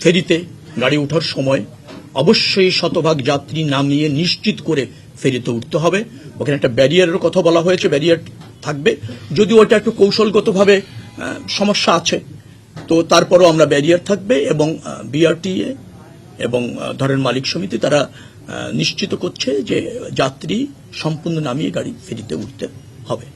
ফেরিতে গাড়ি ওঠার সময় অবশ্যই শতভাগ যাত্রী নামিয়ে নিশ্চিত করে ফেরিতে উঠতে হবে। ওখানে একটা ব্যারিয়ারের কথা বলা হয়েছে, ব্যারিয়ার থাকবে, যদিও ওটা একটু কৌশলগতভাবে সমস্যা আছে, তো তারপরও আমরা ব্যারিয়ার থাকবে এবং বিআরটিএ এবং ধরেন মালিক সমিতি তারা নিশ্চিত করছে যে যাত্রী সম্পূর্ণ নামিয়ে গাড়ি ফেরিতে উঠতে হবে।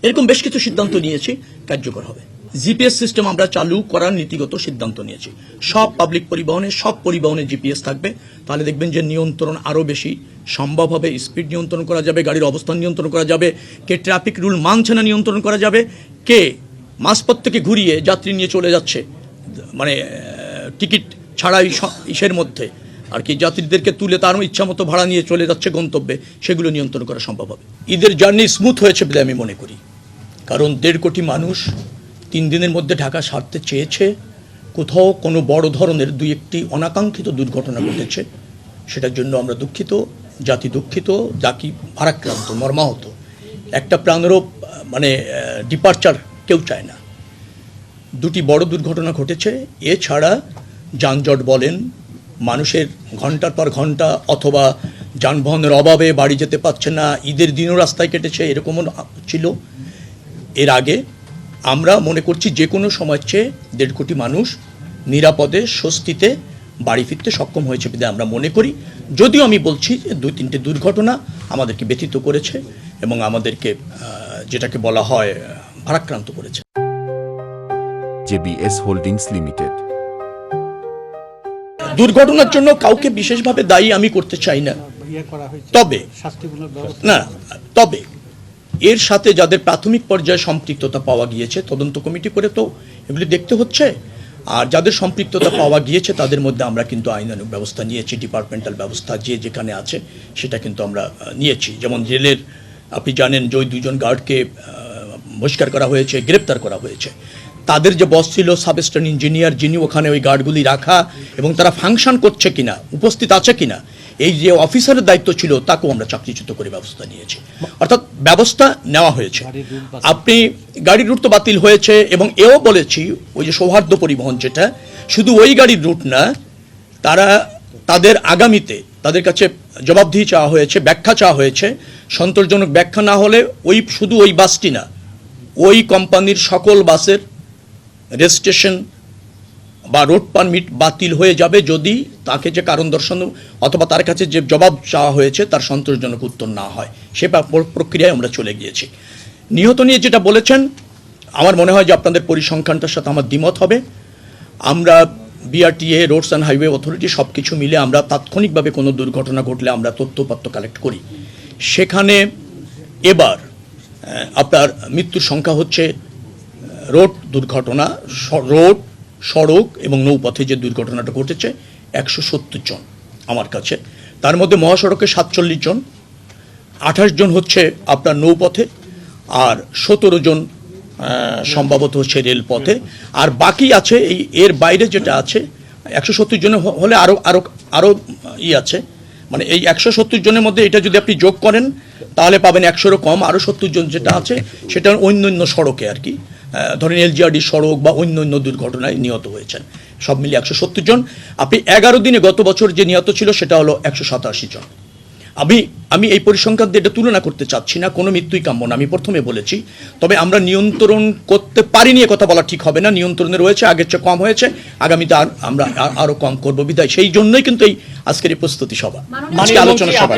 এরকম বেশ কিছু সিদ্ধান্ত নিয়েছি, কার্যকর হবে। জিপিএস সিস্টেম আমরা চালু করার নীতিগত সিদ্ধান্ত নিয়েছি। সব পাবলিক পরিবহনে, সব পরিবহনে জিপিএস থাকবে, তাহলে দেখবেন যে নিয়ন্ত্রণ আরও বেশি সম্ভব হবে। স্পিড নিয়ন্ত্রণ করা যাবে, গাড়ির অবস্থান নিয়ন্ত্রণ করা যাবে, কে ট্রাফিক রুল মানছে না নিয়ন্ত্রণ করা যাবে, কে মাঝপথ থেকে ঘুরিয়ে যাত্রী নিয়ে চলে যাচ্ছে মানে টিকিট ছাড়াই ইসের মধ্যে আর কি যাত্রীদেরকে তুলে তার ইচ্ছা মতো ভাড়া নিয়ে চলে যাচ্ছে গন্তব্যে, সেগুলো নিয়ন্ত্রণ করা সম্ভব হবে। ঈদের জার্নি স্মুথ হয়েছে বলে আমি মনে করি, কারণ 1.5 কোটি মানুষ 3 দিনের মধ্যে ঢাকা ছাড়তে চেয়েছে। কোথাও কোনো বড় ধরনের 2-1টি অনাকাঙ্ক্ষিত দুর্ঘটনা ঘটেছে, সেটার জন্য আমরা দুঃখিত, জাতি দুঃখিত, জাতি ভারাক্রান্ত, মর্মাহত। একটা প্রাণেরও মানে ডিপারচার কেউ চায় না। 2টি বড় দুর্ঘটনা ঘটেছে, এছাড়া যানজট বলেন, মানুষের ঘন্টার পর ঘন্টা অথবা যানবাহনের অভাবে বাড়ি যেতে পারছে না, ঈদের দিনও রাস্তায় কেটেছে, এরকমও ছিল। এর আগে আমরা মনে করছি যে কোনো সময়ের চেয়ে 1.5 কোটি মানুষ নিরাপদে স্বস্তিতে বাড়ি ফিরতে সক্ষম হয়েছে বলে আমরা মনে করি। যদিও আমি বলছি যে 2-3টে দুর্ঘটনা আমাদেরকে ব্যথিত করেছে এবং আমাদেরকে যেটাকে বলা হয় ভারাক্রান্ত করেছে। JBS holdings limited. দুর্ঘটনার জন্য কাউকে বিশেষভাবে দায়ী আমি করতে চাই না, তবে এর সাথে যাদের প্রাথমিক পর্যায়ে সম্পৃক্ততা পাওয়া গিয়েছে, তদন্ত কমিটি করে তো এগুলি দেখতে হচ্ছে, আর যাদের সম্পৃক্ততা পাওয়া গিয়েছে তাদের মধ্যে আমরা কিন্তু আইনানুগ ব্যবস্থা নিয়েছি, ডিপার্টমেন্টাল ব্যবস্থা যে যেখানে আছে সেটা কিন্তু আমরা নিয়েছি। যেমন রেলের আপনি জানেন যে ওই 2 জন গার্ডকে বহিষ্কার করা হয়েছে, গ্রেপ্তার করা হয়েছে। তাদের যে বস ছিল সাবস্টেশন ইঞ্জিনিয়ার, যিনি ওখানে ওই গার্ডগুলি রাখা এবং তারা ফাংশন করছে কিনা, উপস্থিত আছে কিনা, এই যে অফিসারের দায়িত্ব ছিল তাকেও আমরা চাকরিচ্যুত করে ব্যবস্থা নিয়েছি, অর্থাৎ ব্যবস্থা নেওয়া হয়েছে। আপনি গাড়ির রুট তো বাতিল হয়েছে এবং এও বলেছি ওই যে সৌহার্দ্য পরিবহন, যেটা শুধু ওই গাড়ির রুট না, তারা তাদের আগামীতে তাদের কাছে জবাবদিহি চাওয়া হয়েছে, ব্যাখ্যা চাওয়া হয়েছে। সন্তোষজনক ব্যাখ্যা না হলে শুধু ওই বাসটি না, ওই কোম্পানির সকল বাসের রেজিস্ট্রেশন বা রোড পারমিট বাতিল হয়ে যাবে যদি তাকে যে কারণ দর্শান অথবা তার কাছে যে জবাব চাওয়া হয়েছে তার সন্তোষজনক উত্তর না হয়। সে প্রক্রিয়ায় আমরা চলে গিয়েছি। নিহত নিয়ে যেটা বলেছেন, আমার মনে হয় যে আপনাদের পরিসংখ্যানটার সাথে আমার দ্বিমত হবে। আমরা BRTA, roads and highway authority সব কিছু মিলে আমরা তাৎক্ষণিকভাবে কোনো দুর্ঘটনা ঘটলে আমরা তথ্যপত্র কালেক্ট করি। সেখানে এবার আপনার মৃত্যুর সংখ্যা হচ্ছে রোড দুর্ঘটনা, রোড, সড়ক এবং নৌপথে যে দুর্ঘটনাটা ঘটেছে 170 জন আমার কাছে। তার মধ্যে মহাসড়কে 47 জন, 28 জন হচ্ছে আপনার নৌপথে, আর 17 জন সম্ভবত হচ্ছে রেলপথে, আর বাকি আছে এর বাইরে যেটা আছে 170 জন হলে আরও আছে, মানে এই 170 জনের মধ্যে এটা যদি আপনি যোগ করেন তাহলে পাবেন 100-এরও কম, আরও 70 জন যেটা আছে সেটা অন্য সড়কে আর কি, ধরেন এলজিআরডি সড়ক বা অন্য দুর্ঘটনায় নিহত হয়েছেন। সব মিলিয়ে 170 জন। আপনি 11 দিনে গত বছর যে নিহত ছিল সেটা হলো 187 জন। আমি এই পরিসংখ্যান দিয়ে এটা তুলনা করতে চাচ্ছি না, কোনো মৃত্যুই কাম্য না, আমি প্রথমে বলেছি। তবে আমরা নিয়ন্ত্রণ করতে পারিনি এ কথা বলা ঠিক হবে না, নিয়ন্ত্রণে রয়েছে, আগের চেয়ে কম হয়েছে, আগামীতে আমরা আরও কম করবো বিদায়। সেই জন্যই কিন্তু এই আজকের এই প্রস্তুতি সভা, আজকে আলোচনা সভা।